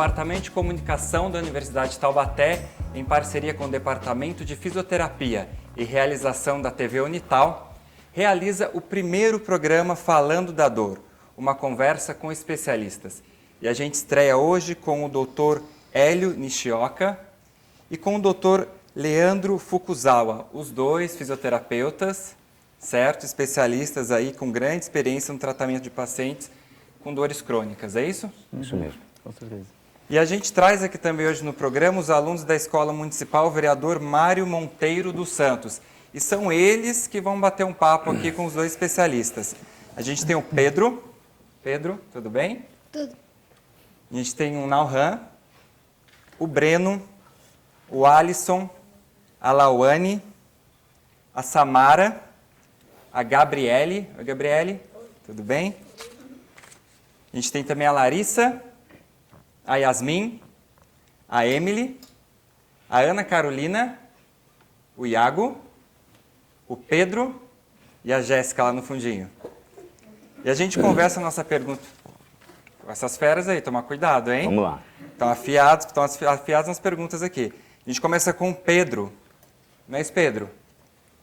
Departamento de Comunicação da Universidade de Taubaté, em parceria com o Departamento de Fisioterapia e Realização da TV Unital, realiza o primeiro programa Falando da Dor, uma conversa com especialistas. E a gente estreia hoje com o Dr. Hélio Nishioka e com o Dr. Leandro Fukuzawa, os dois fisioterapeutas, certo? Especialistas aí com grande experiência no tratamento de pacientes com dores crônicas, é isso? Isso mesmo. Com certeza. E a gente traz aqui também hoje no programa os alunos da Escola Municipal Vereador Mário Monteiro dos Santos. E são eles que vão bater um papo aqui com os dois especialistas. A gente tem o Pedro. Pedro, tudo bem? Tudo. A gente tem o Nauhan, o Breno, o Alisson, a Lauane, a Samara, a Gabriele. Oi, Gabriele, tudo bem? A gente tem também a Larissa, a Yasmin, a Emily, a Ana Carolina, o Iago, o Pedro e a Jéssica lá no fundinho. E a gente conversa a nossa pergunta. Com essas feras aí, tomar cuidado, hein? Vamos lá. Estão afiados nas perguntas aqui. A gente começa com o Pedro. Não é isso, Pedro?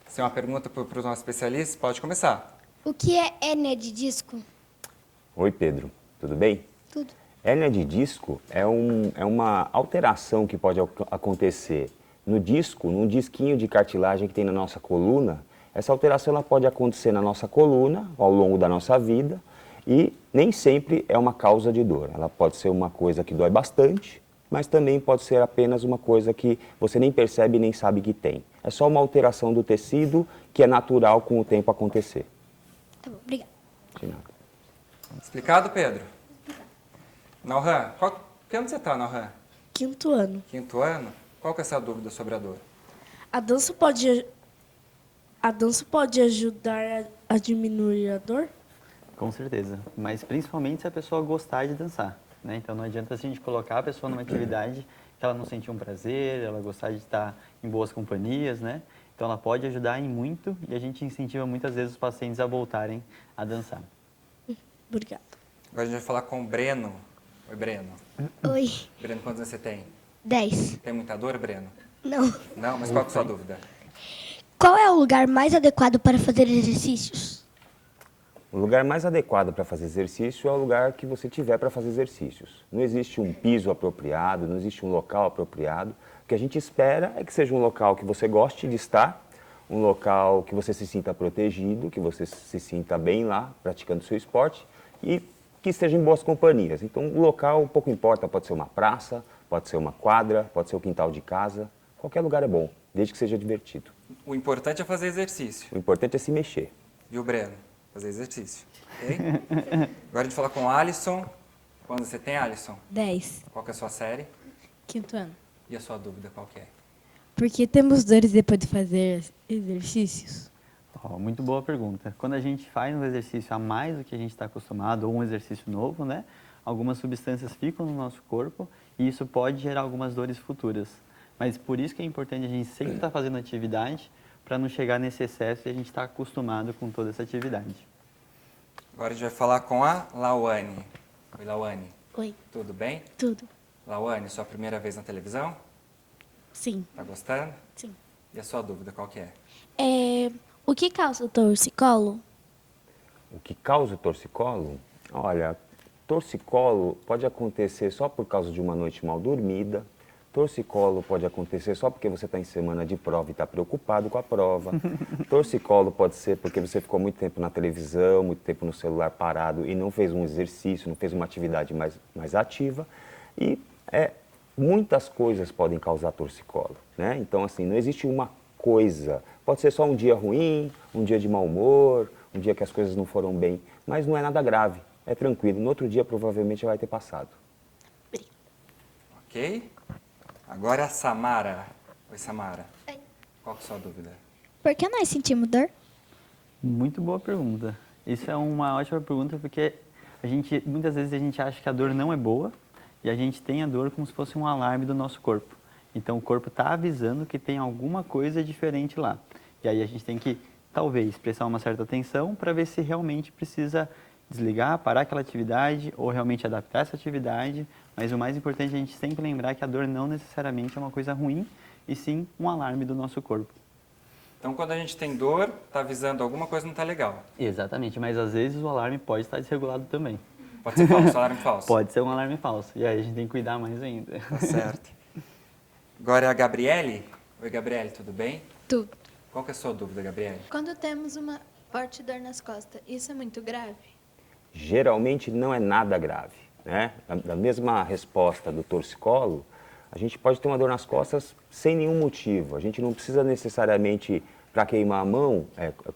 Se é uma pergunta para os nossos especialistas, pode começar. O que é hérnia de disco? Oi, Pedro. Tudo bem? Tudo. Hérnia de disco é uma alteração que pode acontecer no disco, num disquinho de cartilagem que tem na nossa coluna. Essa alteração ela pode acontecer na nossa coluna ao longo da nossa vida e nem sempre é uma causa de dor. Ela pode ser uma coisa que dói bastante, mas também pode ser apenas uma coisa que você nem percebe e nem sabe que tem. É só uma alteração do tecido que é natural com o tempo acontecer. Tá bom, obrigada. De nada. Explicado, Pedro? Nauhan, que ano você está, Nauhan? 5º ano. 5º ano? Qual que é a sua dúvida sobre a dor? A dança pode ajudar a diminuir a dor? Com certeza, mas principalmente se a pessoa gostar de dançar, né? Então não adianta a gente colocar a pessoa numa atividade que ela não sentir um prazer, ela gostar de estar em boas companhias, né? Então ela pode ajudar em muito e a gente incentiva muitas vezes os pacientes a voltarem a dançar. Obrigada. Agora a gente vai falar com o Breno. Oi, Breno. Oi. Breno, quantos anos você tem? 10. Tem muita dor, Breno? Não. Não, mas qual que é a sua dúvida? Qual é o lugar mais adequado para fazer exercícios? O lugar mais adequado para fazer exercício é o lugar que você tiver para fazer exercícios. Não existe um piso apropriado, não existe um local apropriado. O que a gente espera é que seja um local que você goste de estar, um local que você se sinta protegido, que você se sinta bem lá, praticando seu esporte e que esteja em boas companhias. Então, o local pouco importa, pode ser uma praça, pode ser uma quadra, pode ser o quintal de casa. Qualquer lugar é bom, desde que seja divertido. O importante é fazer exercício. O importante é se mexer. Viu, Breno? Fazer exercício. Ok? Agora a gente fala com o Alisson. Quando você tem, Alisson? 10. Qual que é a sua série? 5º ano. E a sua dúvida, qual que é? Por que temos dores depois de fazer exercícios? Muito boa pergunta. Quando a gente faz um exercício a mais do que a gente está acostumado, ou um exercício novo, né? Algumas substâncias ficam no nosso corpo e isso pode gerar algumas dores futuras. Mas por isso que é importante a gente sempre estar fazendo atividade para não chegar nesse excesso e a gente estar acostumado com toda essa atividade. Agora a gente vai falar com a Lauane. Oi, Lauane. Oi. Tudo bem? Tudo. Lauane, sua primeira vez na televisão? Sim. Tá gostando? Sim. E a sua dúvida, qual que é? O que causa o torcicolo? O que causa o torcicolo? Olha, torcicolo pode acontecer só por causa de uma noite mal dormida. Torcicolo pode acontecer só porque você está em semana de prova e está preocupado com a prova. Torcicolo pode ser porque você ficou muito tempo na televisão, muito tempo no celular parado e não fez um exercício, não fez uma atividade mais ativa. E muitas coisas podem causar torcicolo, né? Então, assim, não existe uma coisa. Pode ser só um dia ruim, um dia de mau humor, um dia que as coisas não foram bem, mas não é nada grave, é tranquilo. No outro dia, provavelmente, já vai ter passado. Ok? Agora a Samara. Oi, Samara. Oi. Qual que é a sua dúvida? Por que nós sentimos dor? Muito boa pergunta. Isso é uma ótima pergunta porque muitas vezes a gente acha que a dor não é boa e a gente tem a dor como se fosse um alarme do nosso corpo. Então o corpo está avisando que tem alguma coisa diferente lá. E aí a gente tem que, talvez, prestar uma certa atenção para ver se realmente precisa desligar, parar aquela atividade ou realmente adaptar essa atividade, mas o mais importante é a gente sempre lembrar que a dor não necessariamente é uma coisa ruim, e sim um alarme do nosso corpo. Então, quando a gente tem dor, está avisando alguma coisa não está legal. Exatamente, mas às vezes o alarme pode estar desregulado também. Pode ser falso, alarme falso. Pode ser um alarme falso, e aí a gente tem que cuidar mais ainda. Tá certo. Agora é a Gabriele. Oi, Gabriele, tudo bem? Tudo. Qual que é a sua dúvida, Gabriele? Quando temos uma forte dor nas costas, isso é muito grave? Geralmente não é nada grave, né? Da mesma resposta do torcicolo, a gente pode ter uma dor nas costas sem nenhum motivo. A gente não precisa necessariamente, para queimar a mão,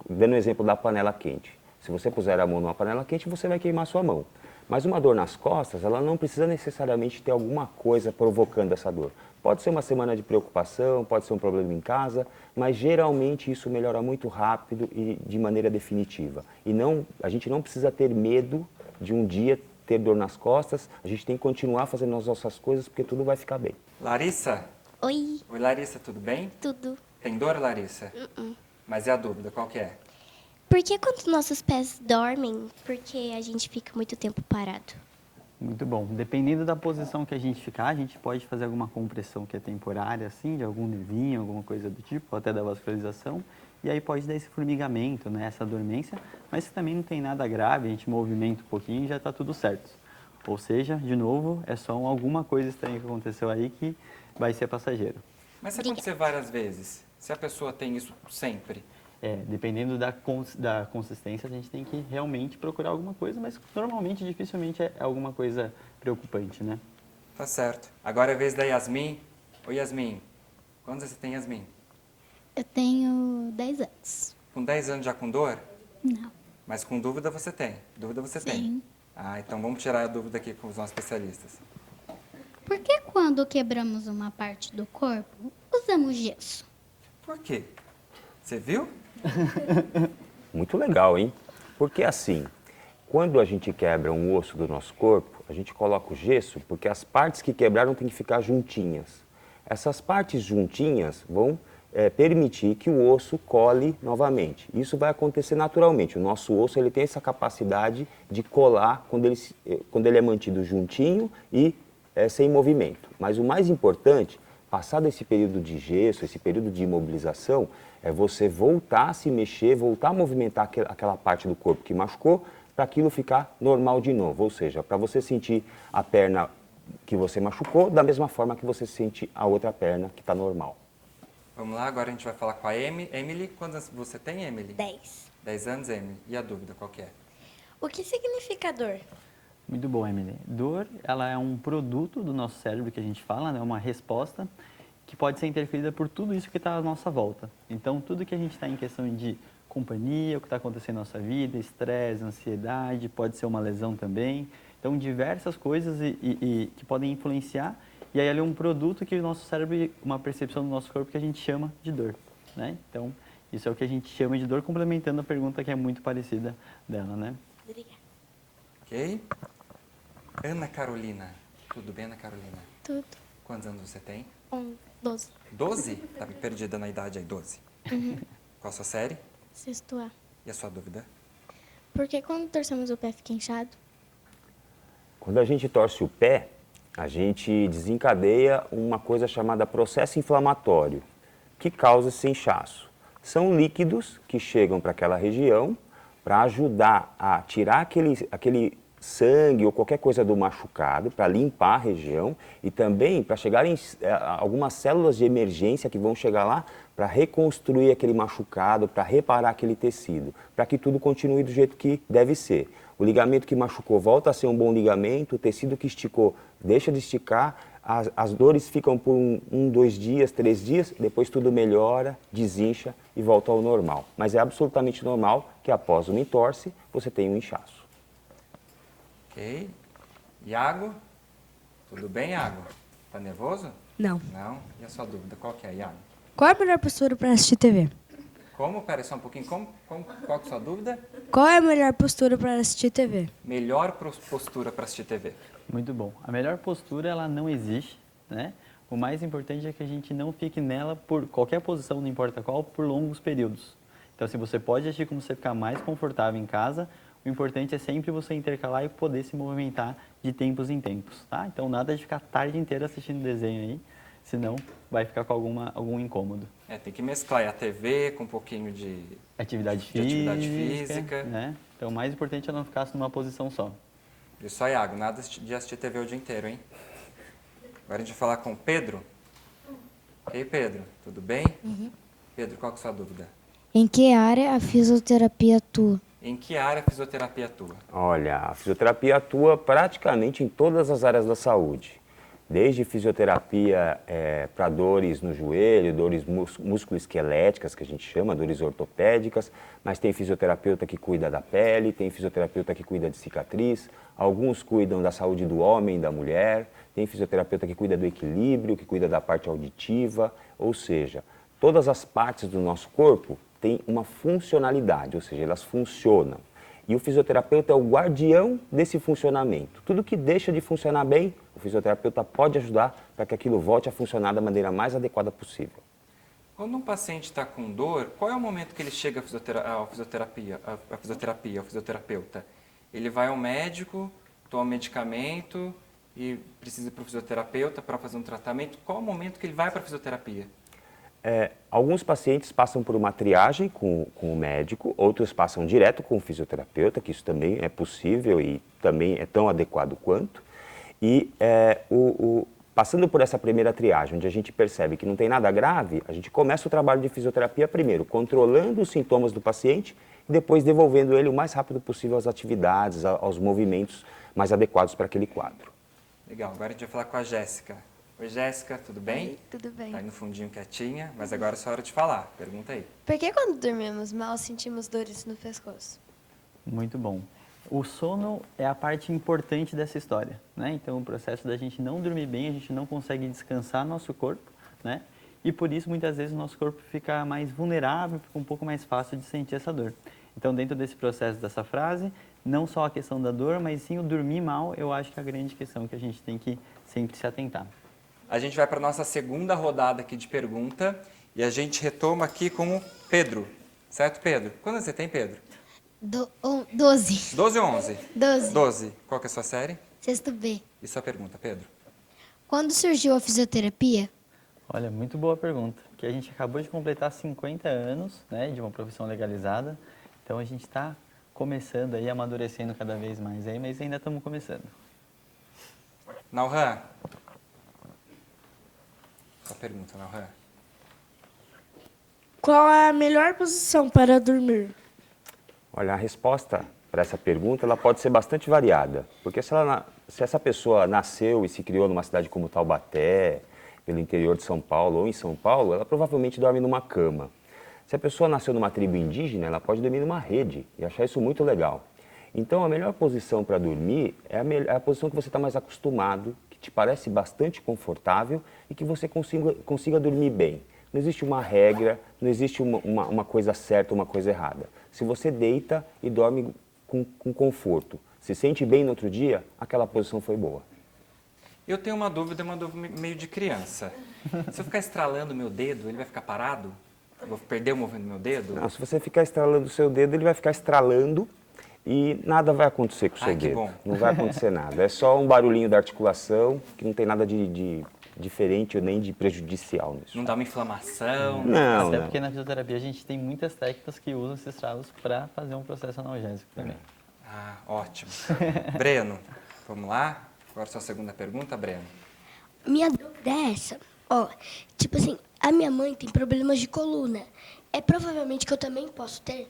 dando o exemplo da panela quente. Se você puser a mão numa panela quente, você vai queimar a sua mão. Mas uma dor nas costas, ela não precisa necessariamente ter alguma coisa provocando essa dor. Pode ser uma semana de preocupação, pode ser um problema em casa, mas geralmente isso melhora muito rápido e de maneira definitiva. E a gente não precisa ter medo de um dia ter dor nas costas, a gente tem que continuar fazendo as nossas coisas porque tudo vai ficar bem. Larissa? Oi, Oi, Larissa, tudo bem? tudo. Tem dor, Larissa? Mas é a dúvida, qual que é? Por que quando nossos pés dormem, porque a gente fica muito tempo parado? Muito bom. Dependendo da posição que a gente ficar, a gente pode fazer alguma compressão que é temporária, assim, de algum nervinho, alguma coisa do tipo, ou até da vascularização. E aí pode dar esse formigamento, né, essa dormência, mas também não tem nada grave, a gente movimenta um pouquinho e já está tudo certo. Ou seja, de novo, é só alguma coisa estranha que aconteceu aí que vai ser passageiro. Mas se acontecer várias vezes, se a pessoa tem isso sempre, Dependendo da consistência, a gente tem que realmente procurar alguma coisa, mas normalmente, dificilmente é alguma coisa preocupante, né? tá certo. Agora é a vez da Yasmin. Oi, Yasmin. Quantos você tem, Yasmin? Eu tenho 10 anos. Com 10 anos já com dor? Não. Mas com dúvida você tem. Dúvida você tem. Sim. Ah, então vamos tirar a dúvida aqui com os nossos especialistas. Por que quando quebramos uma parte do corpo, usamos gesso? Por quê? Você viu? Muito legal, hein? Porque assim, quando a gente quebra um osso do nosso corpo, a gente coloca o gesso porque as partes que quebraram têm que ficar juntinhas. Essas partes juntinhas vão permitir que o osso cole novamente. Isso vai acontecer naturalmente. O nosso osso ele tem essa capacidade de colar quando ele é mantido juntinho e sem movimento. Mas o mais importante, passado esse período de gesso, esse período de imobilização, é você voltar a se mexer, voltar a movimentar aquela parte do corpo que machucou, para aquilo ficar normal de novo. Ou seja, para você sentir a perna que você machucou, da mesma forma que você sente a outra perna que está normal. Vamos lá, agora a gente vai falar com a Emily. Quantos anos você tem, Emily? 10. 10 anos, Emily. E a dúvida, qual que é? O que significa dor? Muito bom, Emily. Dor, ela é um produto do nosso cérebro que a gente fala, né? Uma resposta que pode ser interferida por tudo isso que está à nossa volta. Então, tudo que a gente está em questão de companhia, o que está acontecendo na nossa vida, estresse, ansiedade, pode ser uma lesão também. Então, diversas coisas que podem influenciar. E aí, ele é um produto que o nosso cérebro, uma percepção do nosso corpo que a gente chama de dor, né? Então, isso é o que a gente chama de dor, complementando a pergunta que é muito parecida dela, né? Obrigada. Ok? Ana Carolina. Tudo bem, Ana Carolina? Tudo. Quantos anos você tem? 12. 12? Tá perdida na idade aí, 12. Qual a sua série? Sexto A. E a sua dúvida? Por que quando torcemos o pé fica inchado? Quando a gente torce o pé, a gente desencadeia uma coisa chamada processo inflamatório, que causa esse inchaço. São líquidos que chegam para aquela região para ajudar a tirar aquele sangue ou qualquer coisa do machucado, para limpar a região e também para chegar em algumas células de emergência que vão chegar lá para reconstruir aquele machucado, para reparar aquele tecido, para que tudo continue do jeito que deve ser. O ligamento que machucou volta a ser um bom ligamento, o tecido que esticou deixa de esticar, as dores ficam por 1, 2 dias, 3 dias, depois tudo melhora, desincha e volta ao normal. Mas é absolutamente normal que após uma entorse você tenha um inchaço. Ok. Iago? Tudo bem, Iago? Tá nervoso? Não. Não? E a sua dúvida, qual que é, Iago? Qual é a melhor postura para assistir TV? Como? Pera só um pouquinho. Qual que é a sua dúvida? Qual é a melhor postura para assistir TV? Melhor postura para assistir TV. Muito bom. A melhor postura, ela não existe, né? O mais importante é que a gente não fique nela por qualquer posição, não importa qual, por longos períodos. Então, se você pode agir como você ficar mais confortável em casa, O importante é sempre você intercalar e poder se movimentar de tempos em tempos, tá? Então nada de ficar a tarde inteira assistindo desenho aí, senão vai ficar com algum incômodo. Tem que mesclar a TV com um pouquinho de Atividade atividade física, física. né? Então o mais importante é não ficar numa posição só. Isso aí, Iago, nada de assistir TV o dia inteiro, hein? Agora a gente vai falar com o Pedro. E aí, Pedro, tudo bem? Pedro, qual que é a sua dúvida? Em que área a fisioterapia atua? Em que área a fisioterapia atua? Olha, a fisioterapia atua praticamente em todas as áreas da saúde. Desde fisioterapia para dores no joelho, dores musculoesqueléticas, que a gente chama, dores ortopédicas, mas tem fisioterapeuta que cuida da pele, tem fisioterapeuta que cuida de cicatriz, alguns cuidam da saúde do homem e da mulher, tem fisioterapeuta que cuida do equilíbrio, que cuida da parte auditiva, ou seja, todas as partes do nosso corpo têm uma funcionalidade, ou seja, elas funcionam. E o fisioterapeuta é o guardião desse funcionamento. Tudo que deixa de funcionar bem, o fisioterapeuta pode ajudar para que aquilo volte a funcionar da maneira mais adequada possível. Quando um paciente está com dor, qual é o momento que ele chega ao fisioterapeuta? Ele vai ao médico, toma medicamento e precisa ir para o fisioterapeuta para fazer um tratamento. Qual é o momento que ele vai para a fisioterapia? Alguns pacientes passam por uma triagem com o médico, outros passam direto com o fisioterapeuta, que isso também é possível e também é tão adequado quanto. E passando por essa primeira triagem, onde a gente percebe que não tem nada grave, a gente começa o trabalho de fisioterapia primeiro, controlando os sintomas do paciente e depois devolvendo ele o mais rápido possível às atividades, aos movimentos mais adequados para aquele quadro. Legal, agora a gente vai falar com a Jéssica. Oi, Jéssica, tudo bem? Oi, tudo bem. Tá aí no fundinho quietinha, mas agora é sua hora de falar. Pergunta aí. Por que quando dormimos mal sentimos dores no pescoço? Muito bom. O sono é a parte importante dessa história, né? Então, o processo da gente não dormir bem, a gente não consegue descansar nosso corpo, né? E por isso, muitas vezes, o nosso corpo fica mais vulnerável, fica um pouco mais fácil de sentir essa dor. Então, dentro desse processo dessa frase, não só a questão da dor, mas sim o dormir mal, eu acho que é a grande questão que a gente tem que sempre se atentar. A gente vai para a nossa segunda rodada aqui de pergunta e a gente retoma aqui com o Pedro. Certo, Pedro? Quantos você tem, Pedro? 12. 12 ou 11? 12. 12. Qual que é a sua série? Sexto B. E sua pergunta, Pedro? Quando surgiu a fisioterapia? Olha, muito boa pergunta, porque a gente acabou de completar 50 anos, né, de uma profissão legalizada, então a gente está começando aí, amadurecendo cada vez mais aí, mas ainda estamos começando. Nauhan. Sua pergunta, Nauhan. Qual é a melhor posição para dormir? Olha, a resposta para essa pergunta ela pode ser bastante variada, porque se essa pessoa nasceu e se criou numa cidade como Taubaté, pelo interior de São Paulo ou em São Paulo, ela provavelmente dorme numa cama. Se a pessoa nasceu numa tribo indígena, ela pode dormir numa rede e achar isso muito legal. Então, a melhor posição para dormir é a posição que você está mais acostumado, que te parece bastante confortável e que você consiga dormir bem. Não existe uma regra, não existe uma coisa certa, uma coisa errada. Se você deita e dorme com conforto, se sente bem no outro dia, aquela posição foi boa. Eu tenho uma dúvida meio de criança. Se eu ficar estralando meu dedo, ele vai ficar parado? Eu vou perder o movimento do meu dedo? Não, se você ficar estralando o seu dedo, ele vai ficar estralando e nada vai acontecer com o seu dedo. Bom. Não vai acontecer nada. É só um barulhinho da articulação, que não tem nada de diferente ou nem de prejudicial nisso. Não dá uma inflamação? Não, Até não. porque na fisioterapia a gente tem muitas técnicas que usam esses estralos para fazer um processo analgésico também. Ah, ótimo. Breno, vamos lá? Agora sua segunda pergunta, Breno. Minha dúvida é essa. Ó, tipo assim, a minha mãe tem problemas de coluna. É provavelmente que eu também posso ter?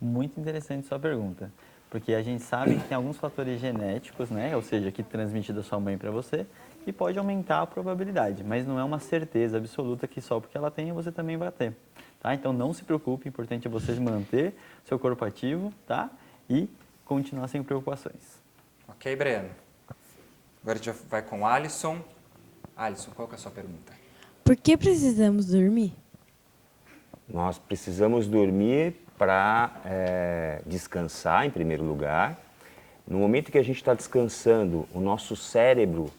Muito interessante sua pergunta, porque a gente sabe que tem alguns fatores genéticos, né, ou seja, que transmite da sua mãe para você, e pode aumentar a probabilidade, mas não é uma certeza absoluta que só porque ela tem você também vai ter, tá? Então não se preocupe, o importante é você manter seu corpo ativo, tá? E continuar sem preocupações. Ok, Breno. Agora a gente vai com o Alisson. Alisson, qual que é a sua pergunta? Por que precisamos dormir? Nós precisamos dormir para descansar, em primeiro lugar. No momento que a gente está descansando, o nosso cérebro,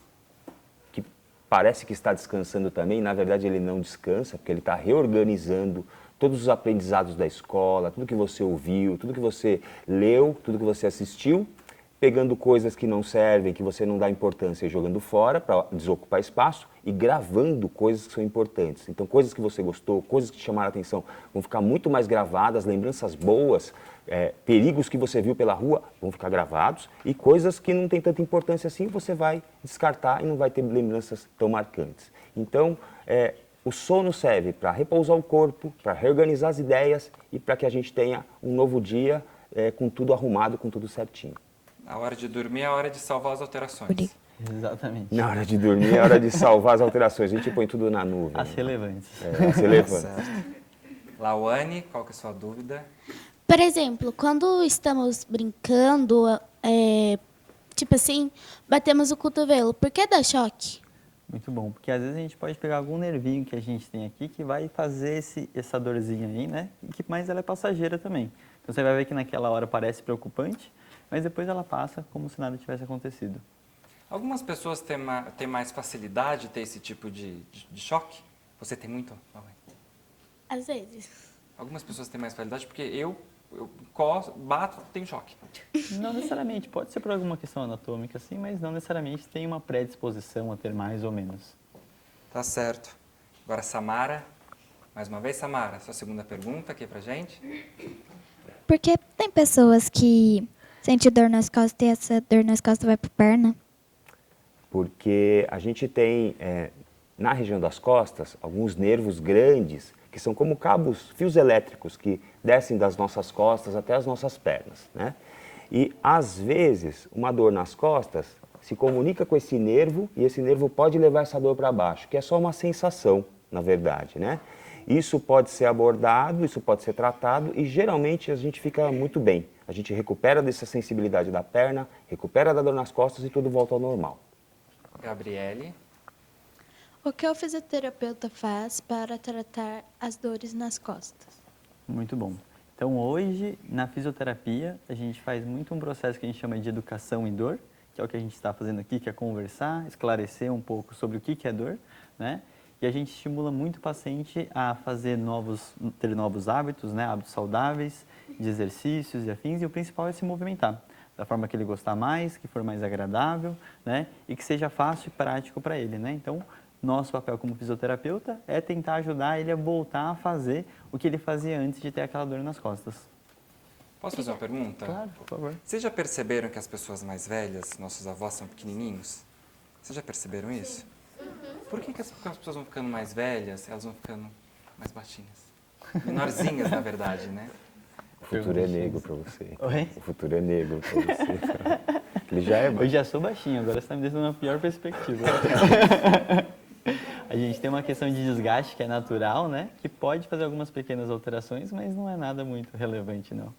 que parece que está descansando também, na verdade ele não descansa, porque ele está reorganizando todos os aprendizados da escola, tudo que você ouviu, tudo que você leu, tudo que você assistiu, pegando coisas que não servem, que você não dá importância e jogando fora para desocupar espaço e gravando coisas que são importantes. Então, coisas que você gostou, coisas que te chamaram a atenção, vão ficar muito mais gravadas, lembranças boas, perigos que você viu pela rua vão ficar gravados e coisas que não têm tanta importância assim você vai descartar e não vai ter lembranças tão marcantes. Então, o sono serve para repousar o corpo, para reorganizar as ideias e para que a gente tenha um novo dia com tudo arrumado, com tudo certinho. A hora de dormir é a hora de salvar as alterações. Exatamente. Na hora de dormir é hora de salvar as alterações. A gente põe tudo na nuvem. As relevantes. As relevantes. Certo. Lawane, qual que é a sua dúvida? Por exemplo, quando estamos brincando, tipo assim, batemos o cotovelo, por que dá choque? Muito bom, porque às vezes a gente pode pegar algum nervinho que a gente tem aqui que vai fazer essa dorzinha aí, né? Mas ela é passageira também. Então você vai ver que naquela hora parece preocupante, mas depois ela passa como se nada tivesse acontecido. Algumas pessoas têm mais facilidade de ter esse tipo de choque? Você tem muito, Lawane? Às vezes. Algumas pessoas têm mais facilidade porque eu bato, tenho choque. Não necessariamente, pode ser por alguma questão anatômica, sim, mas não necessariamente tem uma predisposição a ter mais ou menos. Tá certo. Agora, Samara. Mais uma vez, Samara, sua segunda pergunta aqui pra gente. Porque tem pessoas que sentem dor nas costas e essa dor nas costas vai para perna? Porque a gente tem, na região das costas, alguns nervos grandes, que são como cabos, fios elétricos, que descem das nossas costas até as nossas pernas, né? E, às vezes, uma dor nas costas se comunica com esse nervo e esse nervo pode levar essa dor para baixo, que é só uma sensação, na verdade, né? Isso pode ser abordado, isso pode ser tratado e, geralmente, a gente fica muito bem. A gente recupera dessa sensibilidade da perna, recupera da dor nas costas e tudo volta ao normal. Gabriele. O que o fisioterapeuta faz para tratar as dores nas costas? Muito bom. Então, hoje, na fisioterapia, a gente faz muito um processo que a gente chama de educação em dor, que é o que a gente está fazendo aqui, que é conversar, esclarecer um pouco sobre o que é dor, né? E a gente estimula muito o paciente a ter novos hábitos, né? Hábitos saudáveis, de exercícios e afins, e o principal é se movimentar, da forma que ele gostar mais, que for mais agradável, né? E que seja fácil e prático para ele, né? Então, nosso papel como fisioterapeuta é tentar ajudar ele a voltar a fazer o que ele fazia antes de ter aquela dor nas costas. Posso fazer uma pergunta? Claro, por favor. Vocês já perceberam que as pessoas mais velhas, nossos avós, são pequenininhos? Vocês já perceberam isso? Por que as pessoas vão ficando mais velhas, elas vão ficando mais baixinhas? Menorzinhas, na verdade, né? O futuro é negro para você. Oi? O futuro é negro para você. Ele já é baixo. Eu já sou baixinho, agora você está me deixando na pior perspectiva. A gente tem uma questão de desgaste que é natural, né? Que pode fazer algumas pequenas alterações, mas não é nada muito relevante, não.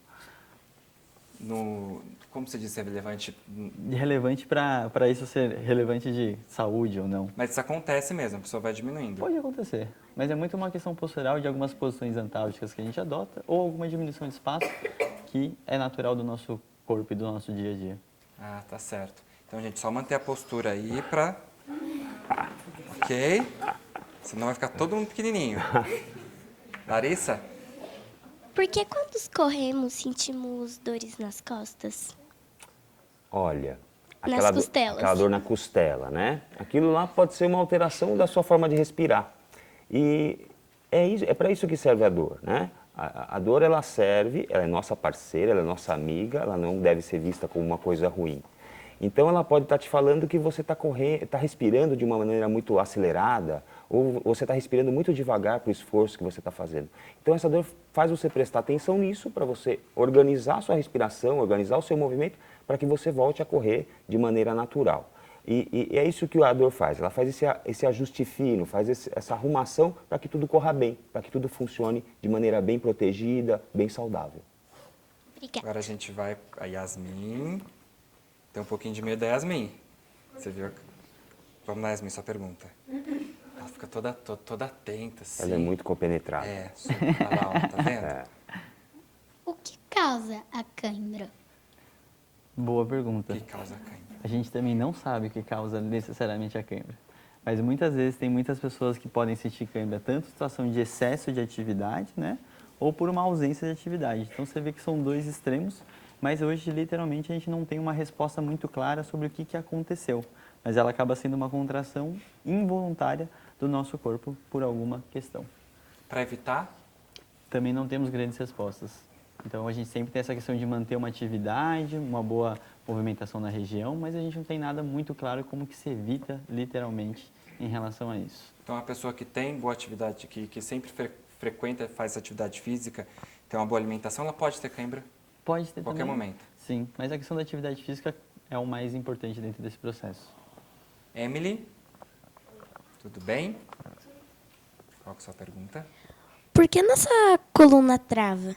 Como você disse, é relevante? Relevante para isso ser relevante de saúde ou não. Mas isso acontece mesmo, a pessoa vai diminuindo. Pode acontecer, mas é muito uma questão postural de algumas posições antálgicas que a gente adota ou alguma diminuição de espaço que é natural do nosso corpo e do nosso dia a dia. Ah, tá certo. Então, gente, só manter a postura aí pra... Ok? Senão vai ficar todo mundo pequenininho. Larissa? Por que quando corremos sentimos dores nas costas? Olha, Nas costelas. aquela dor na costela, né? Aquilo lá pode ser uma alteração da sua forma de respirar. E é para isso que serve a dor, né? A dor, ela serve, ela é nossa parceira, ela é nossa amiga, ela não deve ser vista como uma coisa ruim. Então, ela pode estar te falando que você está respirando de uma maneira muito acelerada ou você está respirando muito devagar para o esforço que você está fazendo. Então, essa dor faz você prestar atenção nisso para você organizar a sua respiração, organizar o seu movimento para que você volte a correr de maneira natural. E é isso que a dor faz, ela faz esse ajuste fino, faz essa arrumação para que tudo corra bem, para que tudo funcione de maneira bem protegida, bem saudável. Obrigada. Agora a gente vai a Yasmin. Tem um pouquinho de medo da Yasmin. Você viu? Vamos lá, Yasmin, sua pergunta. Ela fica toda atenta, assim. Ela é muito compenetrada. É, super lá, tá vendo? É. O que causa a cãibra? Boa O pergunta. que causa cãibra? A gente também não sabe o que causa necessariamente a cãibra. Mas muitas vezes tem muitas pessoas que podem sentir cãibra tanto em situação de excesso de atividade, né? Ou por uma ausência de atividade. Então você vê que são dois extremos, mas hoje literalmente a gente não tem uma resposta muito clara sobre o que aconteceu. Mas ela acaba sendo uma contração involuntária do nosso corpo por alguma questão. Para evitar? Também não temos grandes respostas. Então a gente sempre tem essa questão de manter uma atividade, uma boa movimentação na região, mas a gente não tem nada muito claro como que se evita literalmente em relação a isso. Então a pessoa que tem boa atividade, que sempre frequenta, faz atividade física, tem uma boa alimentação, ela pode ter cãibra? Pode ter qualquer também, momento. Sim, mas a questão da atividade física é o mais importante dentro desse processo. Emily, tudo bem? Qual que é a sua pergunta? Por que nossa coluna trava?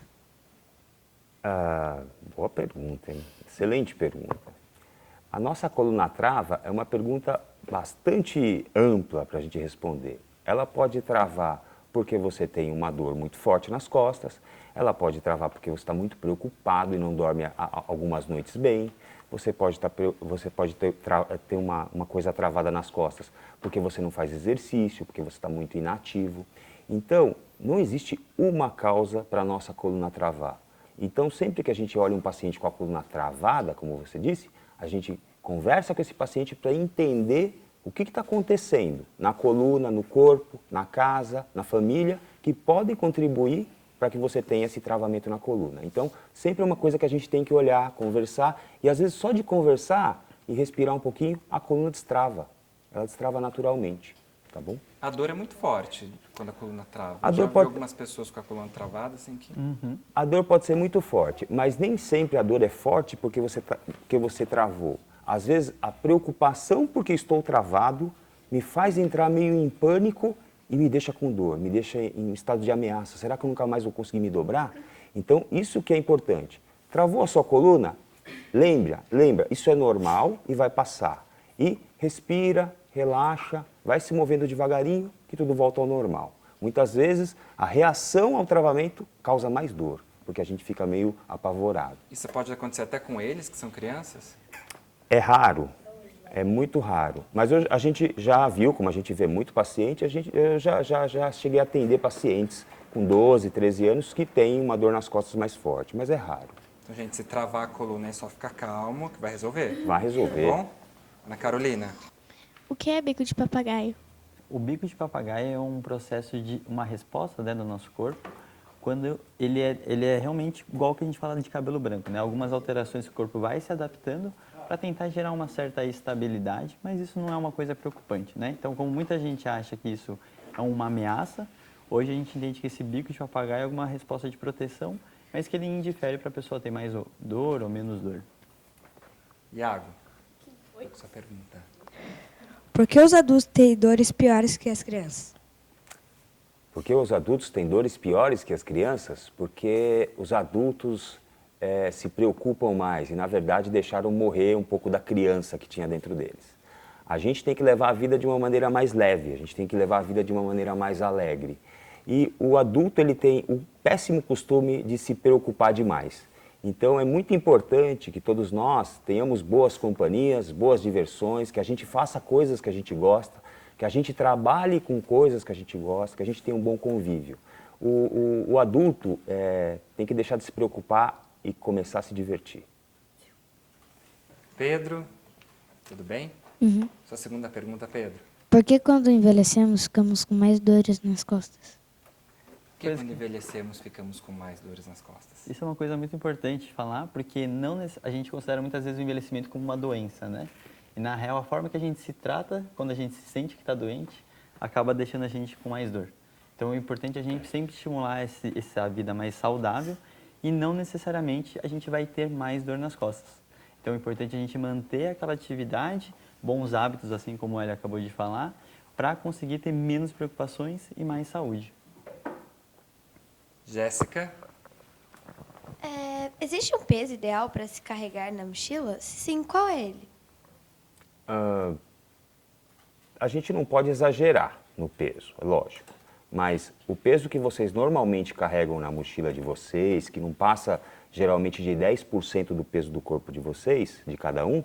Boa pergunta, hein? Excelente pergunta. A nossa coluna trava é uma pergunta bastante ampla para a gente responder. Ela pode travar porque você tem uma dor muito forte nas costas, ela pode travar porque você está muito preocupado e não dorme algumas noites bem, você pode ter uma coisa travada nas costas porque você não faz exercício, porque você está muito inativo. Então, não existe uma causa para a nossa coluna travar. Então, sempre que a gente olha um paciente com a coluna travada, como você disse, a gente conversa com esse paciente para entender o que está acontecendo na coluna, no corpo, na casa, na família, que podem contribuir para que você tenha esse travamento na coluna. Então, sempre é uma coisa que a gente tem que olhar, conversar, e às vezes só de conversar e respirar um pouquinho, a coluna destrava. Ela destrava naturalmente, tá bom? A dor é muito forte quando a coluna trava. A Já dor vi pode... algumas pessoas com a coluna travada, assim que... A dor pode ser muito forte, mas nem sempre a dor é forte porque você travou. Às vezes, a preocupação porque estou travado me faz entrar meio em pânico e me deixa com dor, me deixa em estado de ameaça. Será que eu nunca mais vou conseguir me dobrar? Então, isso que é importante. Travou a sua coluna? Lembra, isso é normal e vai passar. E respira, relaxa, vai se movendo devagarinho que tudo volta ao normal. Muitas vezes, a reação ao travamento causa mais dor, porque a gente fica meio apavorado. Isso pode acontecer até com eles, que são crianças? É raro, é muito raro. Mas a gente já viu, como a gente vê muito paciente, eu já cheguei a atender pacientes com 12, 13 anos que têm uma dor nas costas mais forte, mas é raro. Então, gente, se travar a coluna é só ficar calmo, que vai resolver. Vai resolver. Tá bom? Ana Carolina. O que é bico de papagaio? O bico de papagaio é um processo de uma resposta, né, do nosso corpo, quando ele é realmente igual que a gente fala de cabelo branco, né? Algumas alterações que o corpo vai se adaptando para tentar gerar uma certa estabilidade, mas isso não é uma coisa preocupante, né? Então, como muita gente acha que isso é uma ameaça, hoje a gente entende que esse bico de papagaio é uma resposta de proteção, mas que ele indifere para a pessoa ter mais dor ou menos dor. Iago, qual é a sua pergunta? Por que os adultos têm dores piores que as crianças? Por que os adultos têm dores piores que as crianças? Porque os adultos se preocupam mais e, na verdade, deixaram morrer um pouco da criança que tinha dentro deles. A gente tem que levar a vida de uma maneira mais leve, a gente tem que levar a vida de uma maneira mais alegre. E o adulto ele tem o péssimo costume de se preocupar demais. Então, é muito importante que todos nós tenhamos boas companhias, boas diversões, que a gente faça coisas que a gente gosta, que a gente trabalhe com coisas que a gente gosta, que a gente tenha um bom convívio. O adulto tem que deixar de se preocupar e começar a se divertir. Pedro, tudo bem? Uhum. Sua segunda pergunta, Pedro. Por que quando envelhecemos ficamos com mais dores nas costas? Por que quando envelhecemos ficamos com mais dores nas costas? Isso é uma coisa muito importante de falar, porque a gente considera muitas vezes o envelhecimento como uma doença, né? E na real, a forma que a gente se trata, quando a gente se sente que está doente, acaba deixando a gente com mais dor. Então, é importante a gente sempre estimular essa vida mais saudável e não necessariamente a gente vai ter mais dor nas costas. Então, é importante a gente manter aquela atividade, bons hábitos, assim como ele acabou de falar, para conseguir ter menos preocupações e mais saúde. Jéssica? Existe um peso ideal para se carregar na mochila? Se sim, qual é ele? A gente não pode exagerar no peso, é lógico. Mas o peso que vocês normalmente carregam na mochila de vocês, que não passa geralmente de 10% do peso do corpo de vocês, de cada um,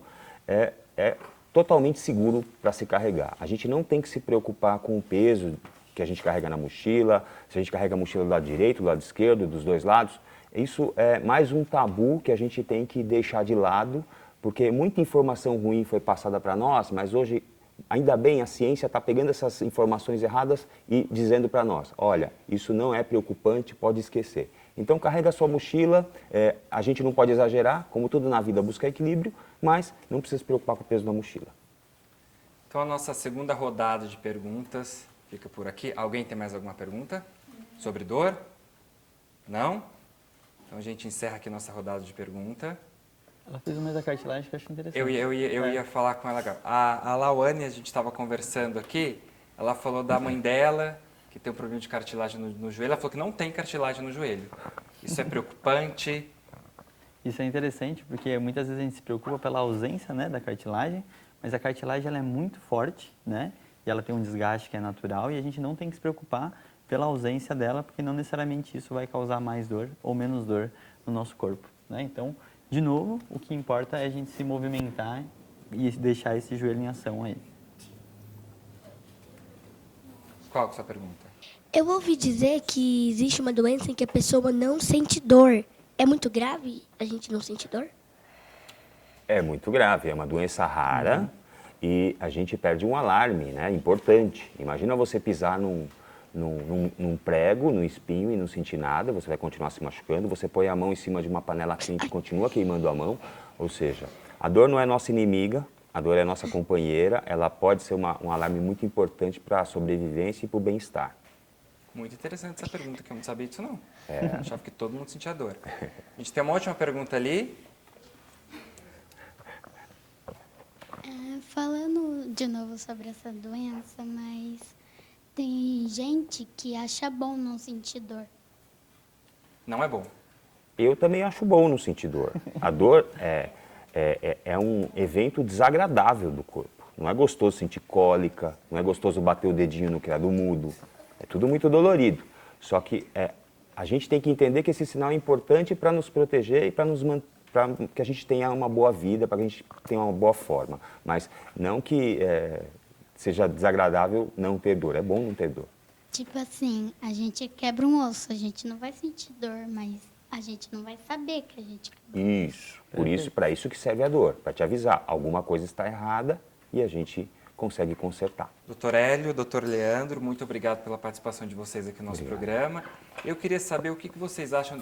é totalmente seguro para se carregar. A gente não tem que se preocupar com o peso que a gente carrega na mochila, se a gente carrega a mochila do lado direito, do lado esquerdo, dos dois lados. Isso é mais um tabu que a gente tem que deixar de lado, porque muita informação ruim foi passada para nós, mas hoje, ainda bem, a ciência está pegando essas informações erradas e dizendo para nós, olha, isso não é preocupante, pode esquecer. Então carrega a sua mochila, a gente não pode exagerar, como tudo na vida busca equilíbrio, mas não precisa se preocupar com o peso da mochila. Então a nossa segunda rodada de perguntas fica por aqui. Alguém tem mais alguma pergunta sobre dor? Não? Então a gente encerra aqui nossa rodada de pergunta. Ela fez uma da cartilagem que eu acho interessante. Eu ia falar com ela agora. A Lauane, a gente estava conversando aqui, ela falou da mãe dela, que tem um problema de cartilagem no joelho. Ela falou que não tem cartilagem no joelho. Isso é preocupante? Isso é interessante, porque muitas vezes a gente se preocupa pela ausência, né, da cartilagem, mas a cartilagem ela é muito forte, né, e ela tem um desgaste que é natural, e a gente não tem que se preocupar pela ausência dela, porque não necessariamente isso vai causar mais dor ou menos dor no nosso corpo, né? Então, de novo, o que importa é a gente se movimentar e deixar esse joelho em ação aí. Qual é a sua pergunta? Eu ouvi dizer que existe uma doença em que a pessoa não sente dor. É muito grave a gente não sentir dor? É muito grave, é uma doença rara e a gente perde um alarme, né, importante. Imagina você pisar num prego, num espinho e não sentir nada, você vai continuar se machucando, você põe a mão em cima de uma panela quente e continua queimando a mão. Ou seja, a dor não é nossa inimiga, a dor é nossa companheira, ela pode ser um alarme muito importante para a sobrevivência e para o bem-estar. Muito interessante essa pergunta, que eu não sabia disso não. Eu achava que todo mundo sentia dor. A gente tem uma última pergunta ali. Falando de novo sobre essa doença, mas tem gente que acha bom não sentir dor. Não é bom. Eu também acho bom não sentir dor. A dor é um evento desagradável do corpo. Não é gostoso sentir cólica, não é gostoso bater o dedinho no criado mudo. É tudo muito dolorido. Só que a gente tem que entender que esse sinal é importante para nos proteger e para que a gente tenha uma boa vida, para que a gente tenha uma boa forma. Mas não que seja desagradável não ter dor. É bom não ter dor. Tipo assim, a gente quebra um osso, a gente não vai sentir dor, mas a gente não vai saber que a gente quebrou. Isso. Para isso que serve a dor, para te avisar. Alguma coisa está errada e a gente consegue consertar. Doutor Hélio, doutor Leandro, muito obrigado pela participação de vocês aqui no nosso programa. Eu queria saber o que vocês acham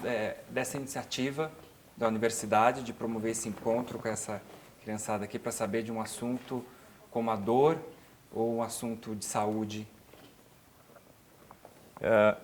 dessa iniciativa da universidade de promover esse encontro com essa criançada aqui para saber de um assunto como a dor ou um assunto de saúde.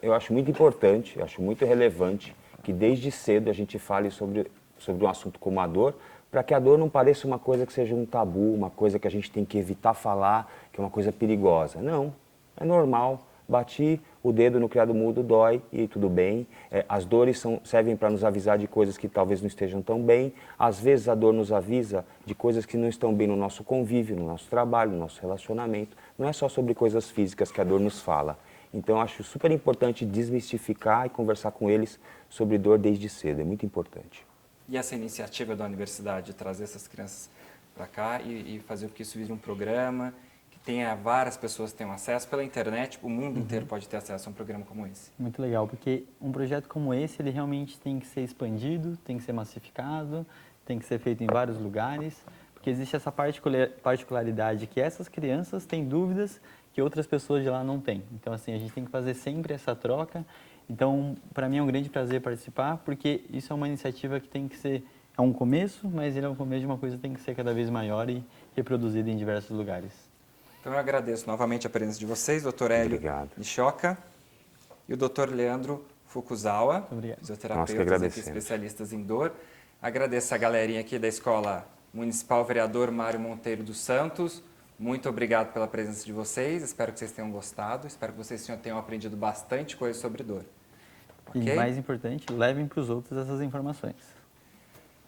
Eu acho muito importante, acho muito relevante que desde cedo a gente fale sobre um assunto como a dor, para que a dor não pareça uma coisa que seja um tabu, uma coisa que a gente tem que evitar falar, que é uma coisa perigosa. Não, é normal. Bati o dedo no criado mudo, dói e tudo bem. As dores servem para nos avisar de coisas que talvez não estejam tão bem. Às vezes a dor nos avisa de coisas que não estão bem no nosso convívio, no nosso trabalho, no nosso relacionamento. Não é só sobre coisas físicas que a dor nos fala. Então acho super importante desmistificar e conversar com eles sobre dor desde cedo, é muito importante. E essa iniciativa da universidade de trazer essas crianças para cá e fazer com que isso vire um programa, que tenha várias pessoas que tenham acesso pela internet, o mundo inteiro pode ter acesso a um programa como esse. Muito legal, porque um projeto como esse, ele realmente tem que ser expandido, tem que ser massificado, tem que ser feito em vários lugares, porque existe essa particularidade que essas crianças têm dúvidas que outras pessoas de lá não têm. Então, assim, a gente tem que fazer sempre essa troca. Então, para mim é um grande prazer participar, porque isso é uma iniciativa que tem que ser, é um começo, mas ele é um começo de uma coisa que tem que ser cada vez maior e reproduzida em diversos lugares. Então eu agradeço novamente a presença de vocês, Dr. Hélio Nishioka e o Dr. Leandro Fukuzawa, fisioterapeutas e especialistas em dor. Agradeço a galerinha aqui da Escola Municipal Vereador Mário Monteiro dos Santos. Muito obrigado pela presença de vocês, espero que vocês tenham gostado, espero que vocês tenham aprendido bastante coisa sobre dor. Okay? E mais importante, levem para os outros essas informações.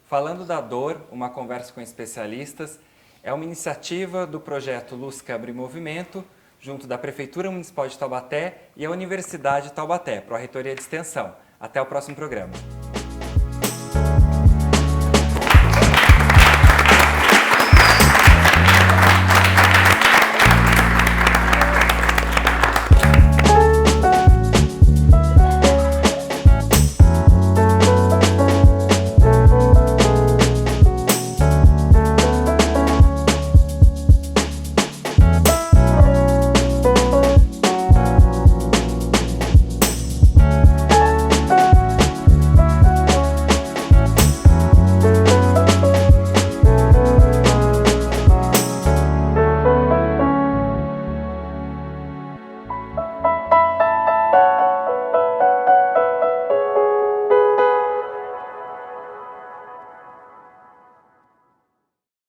Falando da dor, uma conversa com especialistas, é uma iniciativa do projeto Luz, Câmara e Movimento, junto da Prefeitura Municipal de Taubaté e a Universidade de Taubaté, Pró-Reitoria de Extensão. Até o próximo programa.